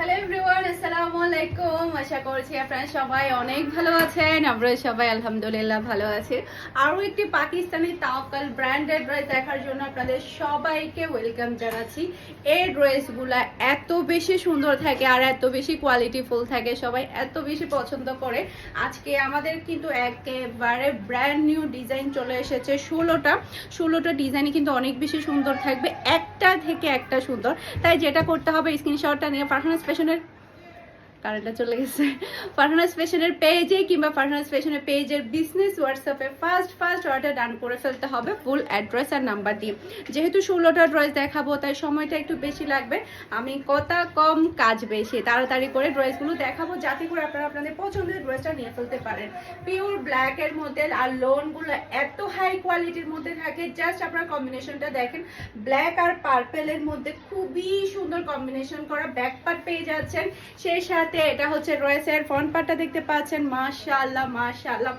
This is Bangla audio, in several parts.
হ্যালো এভরিওয়ান, আসসালামু আলাইকুম। আশা করছি আপনারা সবাই অনেক ভালো আছেন। আমরা সবাই আলহামদুলিল্লাহ ভালো আছি। আরও একটি পাকিস্তানি তাওয়াক্কাল ব্র্যান্ডের ড্রেস দেখার জন্য আপনাদের সবাইকে ওয়েলকাম জানাচ্ছি। এই ড্রেসগুলো এত বেশি সুন্দর থাকে আর এত বেশি কোয়ালিটিফুল থাকে, সবাই এত বেশি পছন্দ করে। আজকে আমাদের কিন্তু একেবারে ব্র্যান্ড নিউ ডিজাইন চলে এসেছে। 16টা ডিজাইনই কিন্তু অনেক বেশি সুন্দর থাকবে, একটা থেকে একটা সুন্দর। তাই যেটা করতে হবে, স্ক্রিনশটটা নিয়ে ফারহানাস ফ্যাশনের কারেন্টটা চলে গেছে, ফারহানাস ফ্যাশনের পেজে কিংবা ফারহানাস ফ্যাশনের পেজের বিজনেস হোয়াটসঅ্যাপে ফার্স্ট অর্ডার ডান করে ফেলতে হবে ফুল অ্যাড্রেস আর নাম্বার দিয়ে। যেহেতু 16টা ড্রেস দেখাবো তাই সময়টা একটু বেশি লাগবে, আমি কথা কম কাজ বেশি, তাড়াতাড়ি করে ড্রেসগুলো দেখাবো যাতে করে আপনারা আপনাদের পছন্দের ড্রেসটা নিয়ে ফেলতে পারেন। পিওর ব্ল্যাকের মধ্যে আর লোনগুলো এত হাই কোয়ালিটির মধ্যে থাকে, জাস্ট আপনারা কম্বিনেশনটা দেখেন। ব্ল্যাক আর পার্পেলের মধ্যে খুবই সুন্দর কম্বিনেশন করা ব্যাক পার্ট পেয়ে যাচ্ছেন। সেই সাথে এটা হচ্ছে ড্রেসের ফ্রন্ট পার্টটা দেখতে পাচ্ছেন, মাশাআল্লাহ মাশাআল্লাহ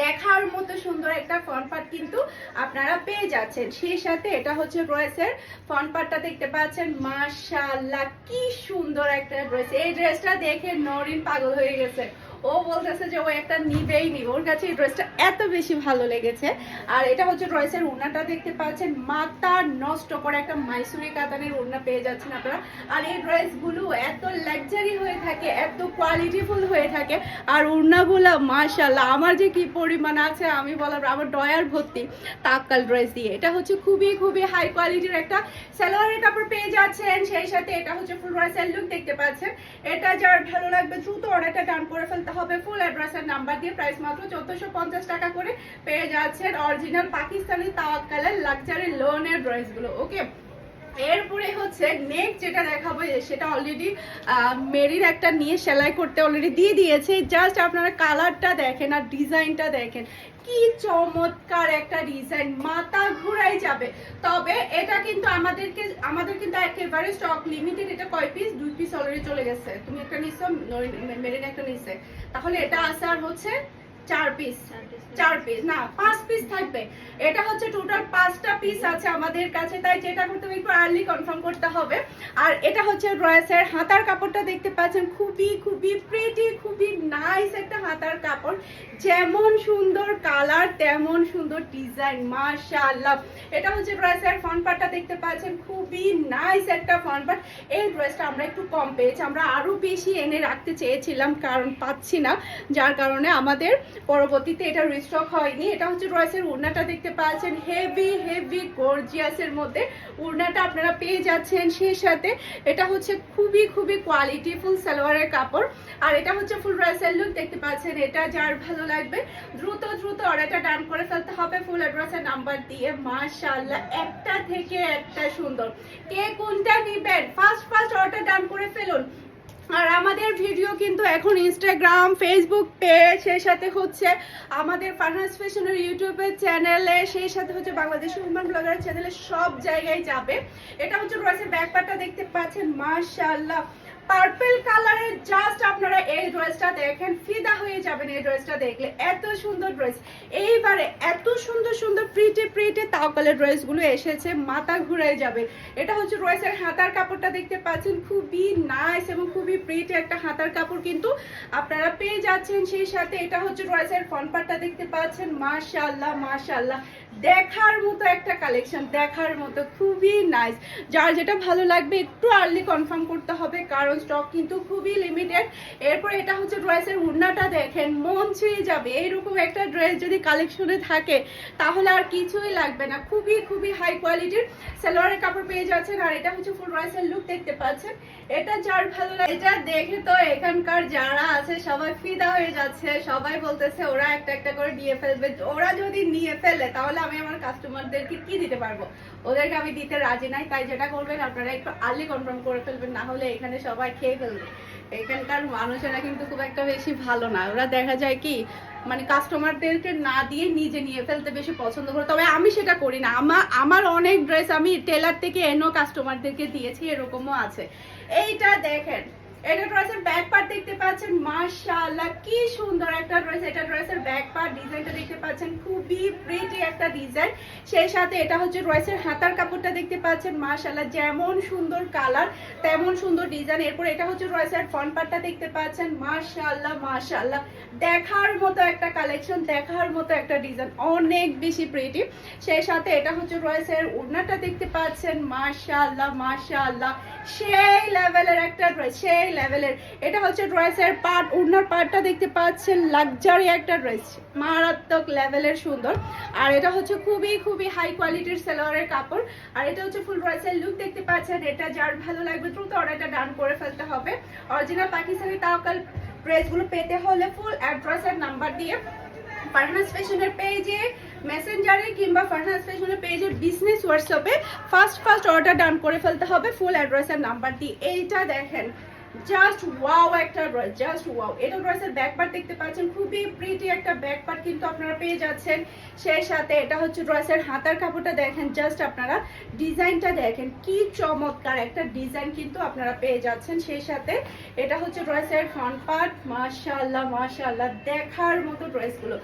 দেখার মতো সুন্দর একটা ফ্রন্ট পার্ট কিন্তু আপনারা পেয়ে যাচ্ছেন। সেই সাথে এটা হচ্ছে ড্রেসের ফ্রন্ট পার্টটা দেখতে পাচ্ছেন, মাশাআল্লাহ কি সুন্দর একটা ড্রেস। এই ড্রেসটা দেখে নরিন পাগল হয়ে গেছে, ও বলতেছে যে ও একটা নিবেই নিবে, ওর কাছে এই ড্রেসটা এত বেশি ভালো লেগেছে। আর এটা হচ্ছে ড্রেসের ওড়নাটা দেখতে পাচ্ছেন, মাথা নষ্ট করে একটা মাইসুরি কাতানের ওড়না পেয়ে যাচ্ছেন আপনারা। আর এই ড্রেসগুলো এত লাক্সারি হয়ে থাকে, এত কোয়ালিটিফুল হয়ে থাকে। আর ওড়নাগুলো মাশাআল্লাহ আমার যে কি পরিমাণ আছে আমি বললাম, আমার ডয়ার ভর্তি তাক্কাল ড্রেস দিয়ে। এটা হচ্ছে খুবই হাই কোয়ালিটির একটা সালোয়ারের কাপড় পেয়ে যাচ্ছেন। সেই সাথে এটা হচ্ছে ফুল ড্রেসের লুক দেখতে পাচ্ছেন। এটা যার ভালো লাগবে দ্রুত অর্ডারটা ডান করে ফেলতে হবে ফুল অ্যাড্রেসের নাম্বার দিয়ে। প্রাইস মাত্র 1450 টাকা করে পেয়ে যাচ্ছেন অরিজিনাল পাকিস্তানি তাওয়াক্কালের লাক্সারি লোনের ড্রেসগুলো। ওকে, এরপরে হচ্ছে নেক্সট যেটা দেখাবো সেটা অলরেডি মেরির একটা নিয়ে সেলাই করতে অলরেডি দিয়ে দিয়েছে। জাস্ট আপনারা কালারটা দেখেন আর ডিজাইনটা দেখেন, কি চমৎকার একটা ডিজাইন, মাথা ঘুরাই যাবে। তবে এটা কিন্তু আমাদের কিন্তু একেবারে স্টক লিমিটেড। এটা কয় পিস? 2 পিস অলরেডি চলে গেছে। তুমি একটা নিছো, মেরিন একটা নিছে, তাহলে এটা আছে আর হচ্ছে 4 পিস না 5 পিস থাকবে। এটা হচ্ছে টোটাল 5টা পিস আছে আমাদের কাছে, তাই যেটা করতে হবে একটু আর্লি কনফার্ম করতে হবে। আর এটা হচ্ছে ড্রেসের হাতার কাপড়টা দেখতে পাচ্ছেন, খুবই প্রিটি, খুবই নাইস একটা হাতার কাপড়। যেমন সুন্দর কালার তেমন সুন্দর ডিজাইন, মাশাআল্লাহ। এটা হচ্ছে ড্রেসের ফ্রন্ট পার্টটা দেখতে পাচ্ছেন, খুবই নাইস একটা ফ্রন্ট পার্ট। এই ড্রেসটা আমরা একটু কম পেয়েছি, আমরা আরো বেশি এনে রাখতে চেয়েছিলাম কারণ পাচ্ছি না, যার কারণে আমাদের পরবর্তীতে এটা রিস্টক হয়নি। এটা হচ্ছে ড্রেসের ওড়নাটা দেখতে পাচ্ছেন, হেভি গর্জিয়াসের মধ্যে ওড়নাটা আপনারা পেয়ে যাচ্ছেন। সেই সাথে এটা হচ্ছে খুবই কোয়ালিটিফুল সালোয়ারের কাপড়। আর এটা হচ্ছে ফুল ড্রেসের লুক দেখতে পাচ্ছেন। এটা যার ভালো লাগবে দ্রুত অর্ডারটা ডান করে ফেলতে হবে ফুল অ্যাড্রেসের নাম্বার দিয়ে। মাশাআল্লাহ একটা থেকে একটা সুন্দর। কে কোনটা নিবেন ফার্স্ট অর্ডার ডান করে ফেলুন। আর আমাদের ভিডিও কিন্তু এখন ইনস্টাগ্রাম, ফেসবুক পেজ, সেই সাথে হচ্ছে আমাদের ফারহানাস ফ্যাশনের ইউটিউবের চ্যানেলে, সেই সাথে হচ্ছে বাংলাদেশি উম্মান ব্লগার চ্যানেলে, সব জায়গায় যাবে। এটা হচ্ছে ড্রেসের ব্যাক পার্টটা দেখতে পাচ্ছেন, মাশাআল্লাহ পার্পল কালারের। জাস্ট আপনারা এই ড্রেসটা দেখেন, ফিদা হয়ে যাবেন এই ড্রেসটা দেখলে, এত সুন্দর ড্রেস। এইবারে এত সুন্দর প্রিটি তাওয়াক্কালের ড্রেসগুলো এসেছে, মাথা ঘুরাই যাবে। এটা হচ্ছে ড্রেসের হাতার কাপড়টা দেখতে পাচ্ছেন, খুবই নাইস এবং খুবই প্রিটি একটা হাতার কাপড় কিন্তু আপনারা পেয়ে যাচ্ছেন। সেই সাথে এটা হচ্ছে ড্রেসের ফ্রন্ট পার্টটা দেখতে পাচ্ছেন, মাশাআল্লাহ দেখার মতো একটা কালেকশন, দেখার মতো খুবই নাইস। যার যেটা ভালো লাগবে একটু আর্লি কনফার্ম করতে হবে কারণ স্টক কিন্তু খুবই লিমিটেড। এরপর এটা হচ্ছে ড্রেসের ওড়নাটা দেখেন, মন ছুঁয়ে যাবে। এইরকম একটা ড্রেস যদি কালেকশনে থাকে তাহলে আর কিছুই লাগবে না। খুবই হাই কোয়ালিটির সালোয়ারের কাপড় পেয়ে যাচ্ছেন। আর এটা হচ্ছে ফুল ড্রেসের লুক দেখতে পাচ্ছেন। এটা যার ভালো লাগে, এটা দেখে তো এখানকার যারা আছে সবাই ফিদা হয়ে যাচ্ছে, সবাই বলতেছে ওরা একটা করে নিয়ে ফেলবে। ওরা যদি নিয়ে ফেলে তাহলে আমি আমার কাস্টমারদেরকে কি দিতে পারবো? ওদেরকে আমি দিতে রাজি নাই। তাই যেটা করবেন আপনারা একটু আর্লি কনফার্ম করে ফেলবেন, না হলে এখানে সবাই খেয়ে ফেলবে। এখানকার মানুষেরা কিন্তু খুব একটা বেশি ভালো না, ওরা দেখা যায় কি মানে কাস্টমারদেরকে না দিয়ে নিজে নিয়ে ফেলতে বেশি পছন্দ করে। তবে আমি সেটা করি না, আমার অনেক ড্রেস আমি টেলার থেকে এনো কাস্টমারদেরকে দিয়েছি, এরকমও আছে। এইটা দেখেন এটা ড্রেসের ব্যাক পার্ট দেখতে পাচ্ছেন, মাশাআল্লাহ কি সুন্দর একটা ড্রেস। এটা ড্রেসের ব্যাক পার্ট ডিজাইনটা দেখতে পাচ্ছেন, খুবই প্রিটি একটা ডিজাইন। সেই সাথে এটা হচ্ছে ড্রেসের হাতার কাপড়টা দেখতে পাচ্ছেন, মাশাআল্লাহ যেমন সুন্দর কালার তেমন সুন্দর ডিজাইন। এরপর এটা হচ্ছে ড্রেসের ফ্রন্ট পার্টটা দেখতে পাচ্ছেন, মাশাআল্লাহ মাশাআল্লাহ দেখার মতো একটা কালেকশন, দেখার মতো একটা ডিজাইন, অনেক বেশি প্রিটি। সেই সাথে এটা হচ্ছে ড্রেসের ওড়নাটা দেখতে পাচ্ছেন, মাশাআল্লাহ মাশাআল্লাহ সেই লেভেলের একটা ড্রেস, সেই লেভেলের। এটা হচ্ছে ড্রেসের পার্ট, ওড়নার পার্টটা দেখতে পাচ্ছেন, লাক্সারি একটা ড্রেস, মারাত্মক লেভেলের সুন্দর। আর এটা হচ্ছে খুবই খুবই হাই কোয়ালিটির সালোয়ারের কাপড়। আর এটা হচ্ছে ফুল ড্রেসের লুক দেখতে পাচ্ছেন। এটা যার ভালো লাগবে দ্রুত অর্ডারটা ডান করে ফেলতে হবে। অরিজিনাল পাকিস্তানি তাওয়াক্কাল ড্রেসগুলো পেতে হলে ফুল অ্যাড্রেস আর নাম্বার দিয়ে ফারহানাস ফ্যাশনের পেজে, মেসেঞ্জারে কিংবা ফারহানাস ফ্যাশনের পেজের বিজনেস হোয়াটসঅ্যাপে ফার্স্ট অর্ডার ডান করে ফেলতে হবে ফুল অ্যাড্রেস আর নাম্বার দিয়ে। এইটা দেখেন জাস্ট ওয়াও একটা ড্রেস, জাস্ট ওয়াও। এটা ড্রেসের ব্যাক পার্ট দেখতে পাচ্ছেন, খুবই প্রিটি একটা ব্যাক পার্ট কিন্তু আপনারা পেয়ে যাচ্ছেন। সেই সাথে এটা হচ্ছে ড্রেসের হাতার কাপড়টা দেখেন, জাস্ট আপনারা ডিজাইনটা দেখেন কি চমৎকার একটা ডিজাইন কিন্তু আপনারা পেয়ে যাচ্ছেন। সেই সাথে এটা হচ্ছে ড্রেসের ফ্রন্ট পার্ট, মাশাআল্লাহ মাশাআল্লাহ দেখার মতো ড্রেসগুলো।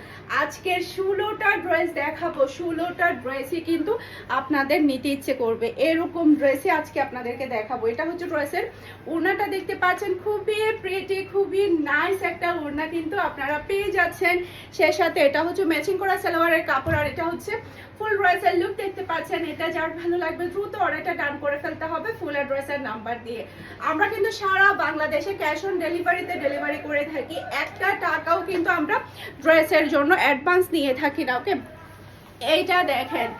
আজকের 16টা ড্রেস দেখাবো, 16টা ড্রেসই কিন্তু আপনাদের নিতে ইচ্ছে করবে, এরকম ড্রেসই আজকে আপনাদেরকে দেখাবো। এটা হচ্ছে ড্রেসের ওড়নাটা দেখতে পাচ্ছেন, খুবই প্রিটি খুবই নাইস একটা ওড়না কিন্তু আপনারা পেয়ে যাচ্ছেন। সেই সাথে এটা হচ্ছে ম্যাচিং করা সালোয়ারের কাপড়। আর এটা হচ্ছে ফুল ড্রেসের লুক দেখতে পাচ্ছেন। এটা যার ভালো লাগবে দ্রুত অর্ডারটা ডান করে ফেলতে হবে ফুল অ্যাড্রেসের নাম্বার দিয়ে। আমরা কিন্তু সারা বাংলাদেশে ক্যাশ অন ডেলিভারিতে ডেলিভারি করে থাকি, একটা টাকাও কিন্তু আমরা ড্রেসের জন্য অ্যাডভান্স নিয়ে থাকি না। ওকে, এইটা দেখেন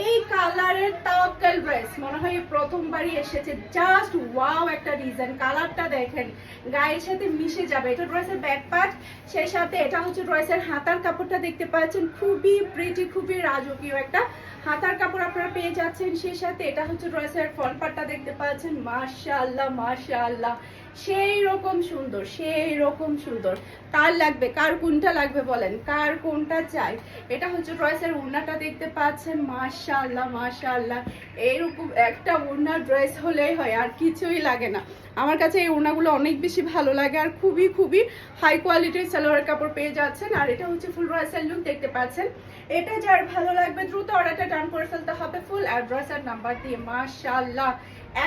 এই কালারের তাওয়াক্কাল ড্রেস মনে হয় প্রথমবারই এসেছে, জাস্ট ওয়াও একটা ডিজাইন। কালারটা দেখেন গায়ের সাথে মিশে যাবে। এটা ড্রেসের ব্যাক পার্ট, সেই সাথে এটা হচ্ছে ড্রেসের হাতার কাপড়টা দেখতে পাচ্ছেন, খুবই প্রিটি খুবই রাজকীয় একটা হাতার কাপড় আপনারা পেয়ে যাচ্ছেন। সেই সাথে এটা হচ্ছে ড্রেসের ফ্রন্ট পার্টটা দেখতে পাচ্ছেন, মাশাআল্লাহ মাশাআল্লাহ সেই রকম সুন্দর, সেই রকম সুন্দর। কার লাগবে, কার কোনটা লাগবে বলেন, কার কোনটা চাই। এটা হচ্ছে ড্রেসের ওড়নাটা দেখতে পাচ্ছেন, মাশাআল্লাহ মাশাআল্লাহ এইরকম একটা ওড়না ড্রেস হলেই হয়, আর কিছুই লাগে না। আমার কাছে এই ওড়নাগুলো অনেক বেশি ভালো লাগে, আর খুবই খুবই হাই কোয়ালিটির সালোয়ার কাপড় পেয়ে যাচ্ছেন। আর এটা হচ্ছে ফুল ড্রেসের লুক দেখতে পাচ্ছেন। এটা যার ভালো লাগবে দ্রুত অর্ডারটা ডান করে ফেলতে হবে ফুল অ্যাড্রেস আর নাম্বার দিয়ে। মাশাআল্লাহ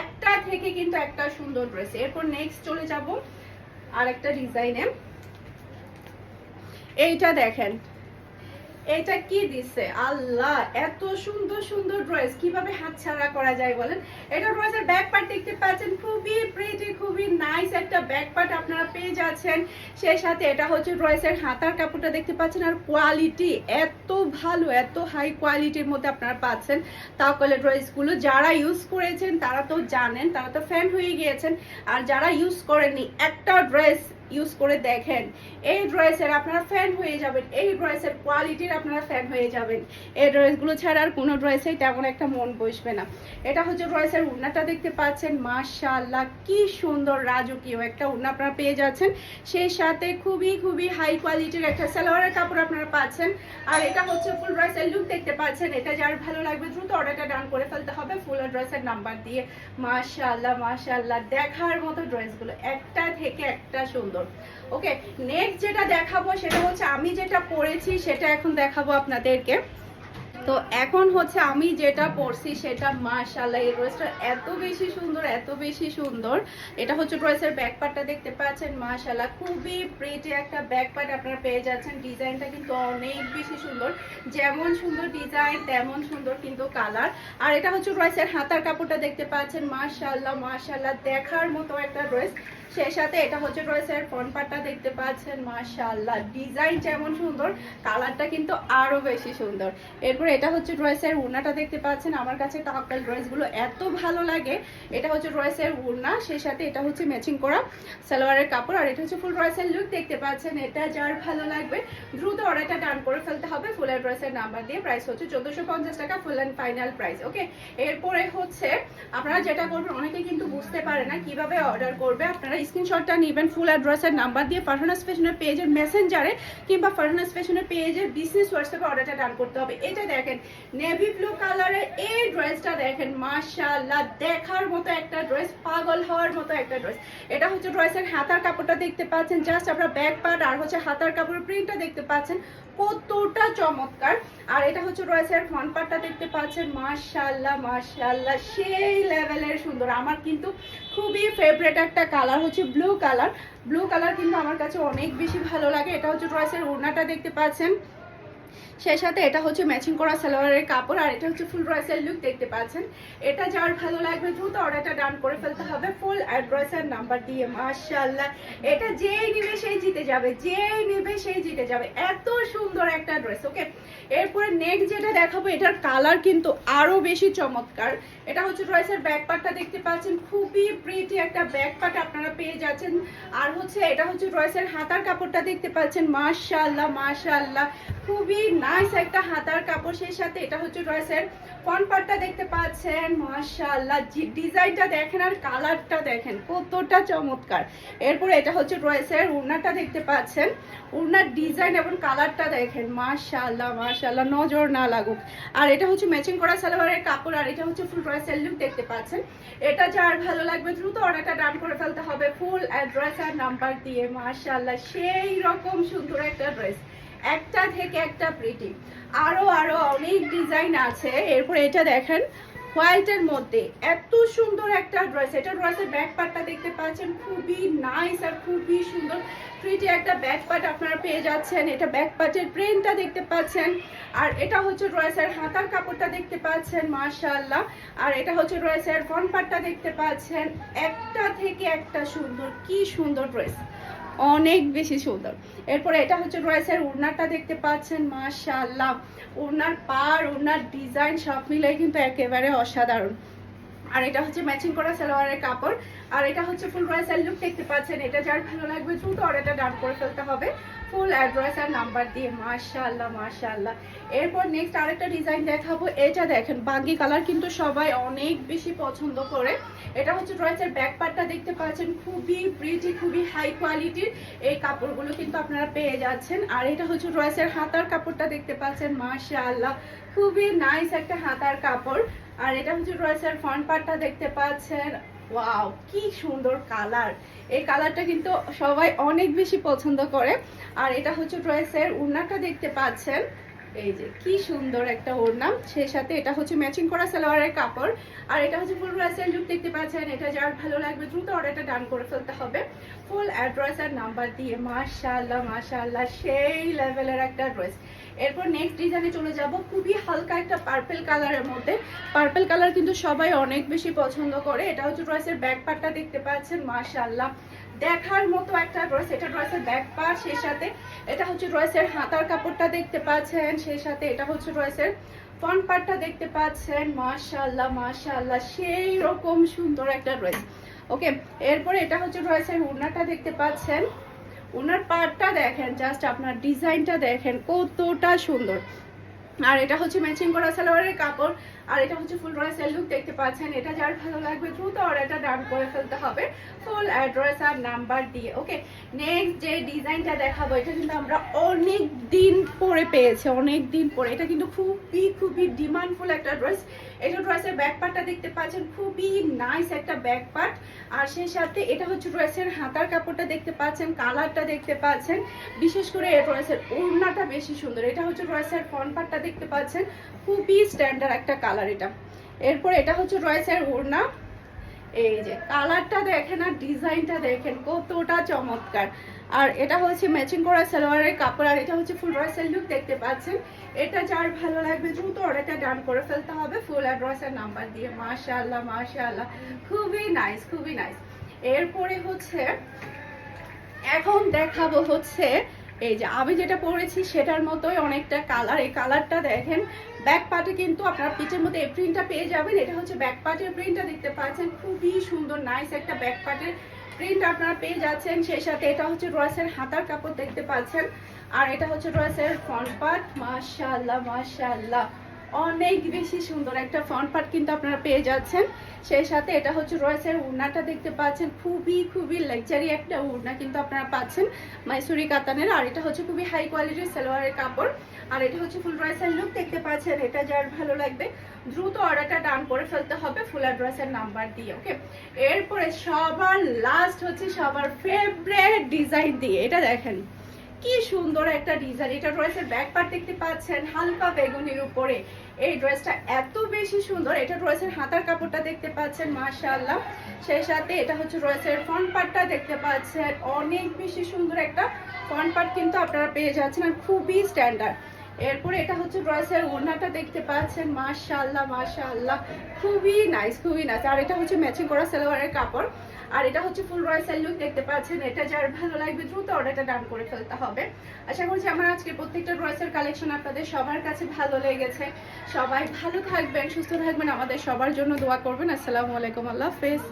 একটা থেকে কিন্তু একটা সুন্দর ড্রেস। এরপর নেক্সট চলে যাব আর একটা ডিজাইনে। এইটা দেখেন এটা কি দিছে আল্লাহ, এত সুন্দর সুন্দর ড্রেস কিভাবে হাতছাড়া করা যায় বলেন। এটা ড্রেসের ব্যাক পার্ট দেখতে পাচ্ছেন, খুবই প্রিটি খুবই নাইস একটা ব্যাক পার্ট আপনারা পেয়ে যাচ্ছেন। সেই সাথে এটা হচ্ছে ড্রেসের হাতার কাপড়টা দেখতে পাচ্ছেন, আর কোয়ালিটি এত ভালো, এত হাই কোয়ালিটির মধ্যে আপনারা পাচ্ছেন তাওয়াক্কাল ড্রেসগুলো। যারা ইউজ করেছেন তারা তো জানেন, তারা তো ফ্যান হয়ে গিয়েছেন। আর যারা ইউজ করেননি একটা ড্রেস ইউজ করে দেখেন, এই ড্রেসের আপনারা ফ্যান হয়ে যাবেন, এই ড্রেসের কোয়ালিটির আপনারা ফ্যান হয়ে যাবেন। এই ড্রেসগুলো ছাড়া আর কোনো ড্রেসেই তেমন একটা মন বসবে না। এটা হচ্ছে ড্রেসের ওড়নাটা দেখতে পাচ্ছেন, মাশাআল্লাহ কি সুন্দর রাজকীয় একটা ওড়না আপনারা পেয়ে যাচ্ছেন। সেই সাথে খুবই খুবই হাই কোয়ালিটির একটা সালোয়ারের কাপড় আপনারা পাচ্ছেন। আর এটা হচ্ছে ফুল ড্রেসের লুক দেখতে পাচ্ছেন। এটা যার ভালো লাগবে দ্রুত অর্ডারটা ডান করে ফেলতে হবে ফুল ড্রেসের নাম্বার দিয়ে। মাশাআল্লাহ মাশাআল্লাহ দেখার মতো ড্রেসগুলো, একটা থেকে একটা সুন্দর। ওকে, নেক্সট যেটা দেখাবো সেটা হচ্ছে আমি যেটা পরেছি সেটা এখন দেখাবো আপনাদেরকে। তো এখন হচ্ছে আমি যেটা পরছি সেটা মাশাআল্লাহ এই ড্রেসটা এত বেশি সুন্দর, এত বেশি সুন্দর। এটা হচ্ছে ড্রেসের ব্যাক পার্টটা দেখতে পাচ্ছেন, মাশাআল্লাহ খুবই প্রিটি একটা ব্যাক পার্ট আপনারা পেয়ে যাচ্ছেন। ডিজাইনটা কিন্তু অনেক বেশি সুন্দর, যেমন সুন্দর ডিজাইন তেমন সুন্দর কিন্তু কালার। আর এটা হচ্ছে ড্রেসের হাতার কাপড়টা দেখতে পাচ্ছেন, মাশাআল্লাহ মাশাআল্লাহ দেখার মতো একটা ড্রেস। সেই সাথে এটা হচ্ছে ড্রেসের ফ্রন্ট পার্টটা দেখতে পাচ্ছেন, মাশাআল্লাহ ডিজাইন যেমন সুন্দর কালারটা কিন্তু আরো বেশি সুন্দর। এরপর এটা হচ্ছে ড্রেসের ওড়নাটা দেখতে পাচ্ছেন। আমার কাছে তাওয়াক্কাল ড্রেসগুলো এত ভালো লাগে। এটা হচ্ছে ড্রেসের ওড়না, সেই সাথে এটা হচ্ছে ম্যাচিং করা সালোয়ারের কাপড়। আর এটা হচ্ছে ফুল ড্রেসের লুক দেখতে পাচ্ছেন। এটা যার ভালো লাগবে দ্রুত অর্ডারটা ডান করে ফেলতে হবে ফুল ড্রেসের নাম্বার দিয়ে। প্রাইস হচ্ছে 1450 টাকা ফুল অ্যান্ড ফাইনাল প্রাইস। ওকে, এরপরে হচ্ছে আপনারা যেটা করবেন, অনেকে কিন্তু বুঝতে পারে না কিভাবে অর্ডার করবে। আপনারা স্ক্রিনশটটা নেবেন ফুল অ্যাড্রেসের নাম্বার দিয়ে ফারহানাস ফ্যাশনের পেজের মেসেঞ্জারে কিংবা ফারহানাস ফ্যাশনের পেজের বিজনেস হোয়াটসঅ্যাপে অর্ডারটা ডান করতে হবে। এটা দেখেন নেভি ব্লু কালারের এই ড্রেসটা দেখেন মাশাআল্লাহ দেখার মতো একটা ড্রেস, পাগল হওয়ার মতো একটা ড্রেস। এটা হচ্ছে ড্রেসের হাতার কাপড়টা দেখতে পাচ্ছেন, জাস্ট আপনারা ব্যাক পার্ট আর হচ্ছে হাতার কাপড়ের প্রিন্টটা দেখতে পাচ্ছেন কতটা চমৎকার। আর এটা হচ্ছে ড্রেসের ফ্রন্ট পার্টটা দেখতে পাচ্ছেন মাশাআল্লাহ মাশাআল্লাহ সেই লেভেলের সুন্দর। আমার কিন্তু খুবই ফেভারিট একটা কালার হচ্ছে ব্লু কালার। ব্লু কালার কিন্তু আমার কাছে অনেক বেশি ভালো লাগে। এটা হচ্ছে ড্রেসের ওড়নাটা দেখতে পাচ্ছেন, সেই সাথে এটা হচ্ছে ম্যাচিং করা সালোয়ারের কাপড় আর এটা হচ্ছে ফুল ড্রেসের লুক দেখতে পাচ্ছেন। এটা যার ভালো লাগবে দ্রুত অর্ডারটা ডান করে ফেলতে হবে ফুল অ্যাড্রেসের নাম্বার দিয়ে। মাশাআল্লাহ এটা যেই নিবে সেই জিতে যাবে, যেই নিবে সেই জিতে যাবে, এত সুন্দর একটা ড্রেস। ওকে, এরপরে নেক্সট যেটা দেখাবো এটার কালার কিন্তু আরো বেশি চমৎকার। এটা হচ্ছে ড্রেসের ব্যাক পার্টটা দেখতে পাচ্ছেন, খুবই প্রিটি একটা ব্যাক পার্ট আপনারা পেয়ে যাচ্ছেন। আর হচ্ছে এটা হচ্ছে ড্রেসের হাতার কাপড়টা দেখতে পাচ্ছেন মাশাআল্লাহ মাশাআল্লাহ খুবই নাইস একটা হাতার কাপড়। সেই সাথে এটা হচ্ছে ড্রেসের ফ্রন্ট পার্টটা দেখতে পাচ্ছেন মাশাআল্লাহ, ডিজাইনটা দেখেন আর কালারটা দেখেন কতটা চমৎকার। এরপরে এটা হচ্ছে ড্রেসের ওড়নাটা দেখতে পাচ্ছেন, ওড়নার ডিজাইন এবং কালারটা দেখেন মাশাআল্লাহ মাশাআল্লাহ নজর না লাগুক। আর এটা হচ্ছে ম্যাচিং করা সালোয়ারের কাপড় আর এটা হচ্ছে ফুল ড্রেসের লুক দেখতে পাচ্ছেন। এটা যার ভালো লাগবে দ্রুত অর্ডারটা ডান করে ফেলতে হবে ফুল অ্যাড্রেস আর নাম্বার দিয়ে। মাশাআল্লাহ সেই রকম সুন্দর একটা ড্রেস, একটা থেকে একটা প্রিটি, আরো আরো অনেক ডিজাইন আছে। এরপর এটা দেখেন হোয়াইটের মধ্যে এত সুন্দর একটা ড্রেস। এটা ড্রেসের ব্যাক পার্টটা দেখতে পাচ্ছেন খুবই নাইস আর খুবই সুন্দর প্রিটি একটা ব্যাক পার্ট আপনারা পেয়ে যাচ্ছেন। এটা ব্যাক পার্টের প্রিন্টটা দেখতে পাচ্ছেন আর এটা হচ্ছে ড্রেসের হাতার কাপড়টা দেখতে পাচ্ছেন মাশাআল্লাহ। আর এটা হচ্ছে ড্রেসের ফ্রন্ট পার্টটা দেখতে পাচ্ছেন, একটা থেকে একটা সুন্দর, কি সুন্দর ড্রেস, অনেক বেশি সুন্দর। এরপরে এটা হচ্ছে ড্রেসের ওড়নাটা দেখতে পাচ্ছেন মাশাআল্লাহ, ওড়নার পার ওড়নার ডিজাইন সব মিলে কিন্তু একেবারে অসাধারণ। আর এটা হচ্ছে ম্যাচিং করা সালোয়ারের কাপড় আর এটা হচ্ছে ফুল ড্রেসের লুক দেখতে পাচ্ছেন। এটা যার ভালো লাগবে দ্রুত অর্ডারটা ডান করে ফেলতে হবে ফুল অ্যাড্রেস আর নাম্বার দিয়ে। মাশাআল্লাহ মাশাআল্লাহ। এরপর নেক্সট আরেকটা ডিজাইন দেখাবো। এটা দেখেন বাঙ্গি কালার কিন্তু সবাই অনেক বেশি পছন্দ করে। এটা হচ্ছে ড্রেসের ব্যাক পার্টটা দেখতে পাচ্ছেন, খুবই প্রিটি খুবই হাই কোয়ালিটির এই কাপড়গুলো কিন্তু আপনারা পেয়ে যাচ্ছেন। আর এটা হচ্ছে ড্রেসের হাতার কাপড়টা দেখতে পাচ্ছেন মাশাআল্লাহ খুবই নাইস একটা হাতার কাপড়। আর এটা হচ্ছে ড্রেসের ফ্রন্ট পার্টটা দেখতে পাচ্ছেন, ওয়াও কি সুন্দর কালার, এই কালারটা কিন্তু সবাই অনেক বেশি পছন্দ করে। আর এটা হচ্ছে ড্রেসের ওড়নাটা দেখতে পাচ্ছেন, এই যে কি সুন্দর একটা ওড়না, সেই সাথে এটা হচ্ছে ম্যাচিং করা সালোয়ারের কাপড় আর এটা হচ্ছে ফুল ড্রেসের লুক দেখতে পাচ্ছেন। এটা যার ভালো লাগবে দ্রুত অর্ডারটা ডান করে ফেলতে হবে ফুল অ্যাড্রেস আর নাম্বার দিয়ে। মাশাআল্লাহ মাশাআল্লাহ সেই লেভেলের একটা ড্রেস। এরপর নেক্সট ডিজাইনে চলে যাব, খুবই হালকা একটা পার্পল কালারের মধ্যে। পার্পল কালার কিন্তু সবাই অনেক বেশি পছন্দ করে। এটা হচ্ছে ড্রেসের ব্যাক পার্টটা দেখতে পাচ্ছেন মাশাআল্লাহ দেখার মতো একটা ড্রেস। এটা ড্রেসের ব্যাক পার্ট, সেই সাথে এটা হচ্ছে ড্রেসের হাতার কাপড়টা দেখতে পাচ্ছেন, সেই সাথে এটা হচ্ছে ড্রেসের ফ্রন্ট পার্টটা দেখতে পাচ্ছেন মাশাআল্লাহ মাশাআল্লাহ সেই রকম সুন্দর একটা ড্রেস। ওকে, এরপরে এটা হচ্ছে ড্রেসের ওড়নাটা দেখতে পাচ্ছেন, ওনার পার্টটা দেখেন, জাস্ট আপনার ডিজাইনটা দেখেন কতটা সুন্দর। আর এটা হচ্ছে ম্যাচিং করা সালোয়ারের কাপড় আর এটা হচ্ছে ফুল ড্রেসের লুক দেখতে পাচ্ছেন। এটা যার ভালো লাগবে দ্রুত অর্ডারটা ডান করে ফেলতে হবে ফুল অ্যাড্রেস আর নাম্বার দিয়ে। ওকে, নেক্সট যে ডিজাইনটা দেখাবো এটা কিন্তু আমরা অনেক দিন পরে পেয়েছি, অনেক দিন পরে। এটা কিন্তু খুবই খুবই ডিমান্ডফুল একটা ড্রেস। এটা ড্রেসের ব্যাক পার্টটা দেখতে পাচ্ছেন, খুবই নাইস একটা ব্যাক পার্ট আর সেই সাথে এটা হচ্ছে ড্রেসের হাতার কাপড়টা দেখতে পাচ্ছেন, কালারটা দেখতে পাচ্ছেন, বিশেষ করে এই ড্রেসের ওড়নাটা বেশি সুন্দর। এটা হচ্ছে ড্রেসের ফ্রন্ট পার্টটা দেখতে পাচ্ছেন, খুবই স্ট্যান্ডার্ড একটা কালার এটা। এরপর এটা হচ্ছে ড্রেসের ওড়না, এই যে কালারটা দেখেন আর ডিজাইনটা দেখেন কতটা চমৎকার। আর এটা হচ্ছে ম্যাচিং করা সালোয়ারের কাপড় আর এটা হচ্ছে ফুল ড্রেসের লুক দেখতে পাচ্ছেন। এটা যার ভালো লাগবে দ্রুত অর্ডারটা ডান করে ফেলতে হবে ফুল অ্যাড্রেসের নাম্বার দিয়ে। মাশাআল্লাহ মাশাআল্লাহ খুবই নাইস খুবই নাইস। এরপরে হচ্ছে এখন দেখাবো হচ্ছে এই যে আমি যেটা পরেছি সেটার মতোই অনেকটা কালার। এই কালারটা দেখেন, ব্যাক পার্টে কিন্তু আপনারা পিঠের মধ্যে এই প্রিন্টটা পেয়ে যাবেন। এটা হচ্ছে ব্যাক পার্টের প্রিন্টটা দেখতে পাচ্ছেন, খুবই সুন্দর নাইস একটা ব্যাক পার্টের প্রিন্ট আপনারা পেয়ে যাচ্ছেন। সেই সাথে এটা হচ্ছে ড্রেসের হাতার কাপড় দেখতে পাচ্ছেন আর এটা হচ্ছে ড্রেসের ফ্রন্ট পার্ট। মাশাআল্লাহ মাশাআল্লাহ অনেক বেশি সুন্দর একটা ফ্রন্ট পার্ট কিন্তু আপনারা পেয়ে যাচ্ছেন। সেই সাথে এটা হচ্ছে রয়েসের ওড়নাটা দেখতে পাচ্ছেন, খুবই লাক্সারি একটা ওড়না কিন্তু আপনারা পাচ্ছেন মাইসুরি কাতানের। আর এটা হচ্ছে খুবই হাই কোয়ালিটির সালোয়ারের কাপড়। আর এটা হচ্ছে ফুল ড্রেসের লুক দেখতে পাচ্ছেন। এটা যার ভালো লাগবে দ্রুত অর্ডারটা ডান করে ফেলতে হবে ফুল অ্যাড্রেসের নাম্বার দিয়ে। ওকে, এরপরে সবার লাস্ট হচ্ছে সবার ফেভারিট ডিজাইন দিয়ে। এটা দেখেন কি সুন্দর একটা ডিজাইন। এটা ড্রেসের ব্যাক পার্ট দেখতে পাচ্ছেন হালকা বেগুনির উপরে। এই ড্রেসটা এত বেশি সুন্দর। এটা ড্রেসের হাতার কাপড়টা দেখতে পাচ্ছেন মাশাআল্লাহ। সেই সাথে এটা হচ্ছে ড্রেসের ফ্রন্ট পার্টটা দেখতে পাচ্ছেন, অনেক বেশি সুন্দর একটা ফ্রন্ট পার্ট কিন্তু আপনারা পেয়ে যাচ্ছেন আর খুবই স্ট্যান্ডার্ড। এরপরে এটা হচ্ছে ড্রেসের ওড়নাটা দেখতে পাচ্ছেন মাশাআল্লাহ খুবই নাইস আর এটা হচ্ছে ম্যাচিং করা সালোয়ারের কাপড়। আর এটা হচ্ছে ফুল ড্রেসের লুক দেখতে পাচ্ছেন। এটা যার ভালো লাগবে দ্রুত অর্ডারটা ডান করে ফেলতে হবে। আশা করছি আমার আজকে প্রত্যেকটা ড্রেসের কালেকশন আপনাদের সবার কাছে ভালো লেগেছে। সবাই ভালো থাকবেন, সুস্থ থাকবেন, আমাদের সবার জন্য দোয়া করবেন। আসসালামু আলাইকুম, আল্লাহ হাফেজ।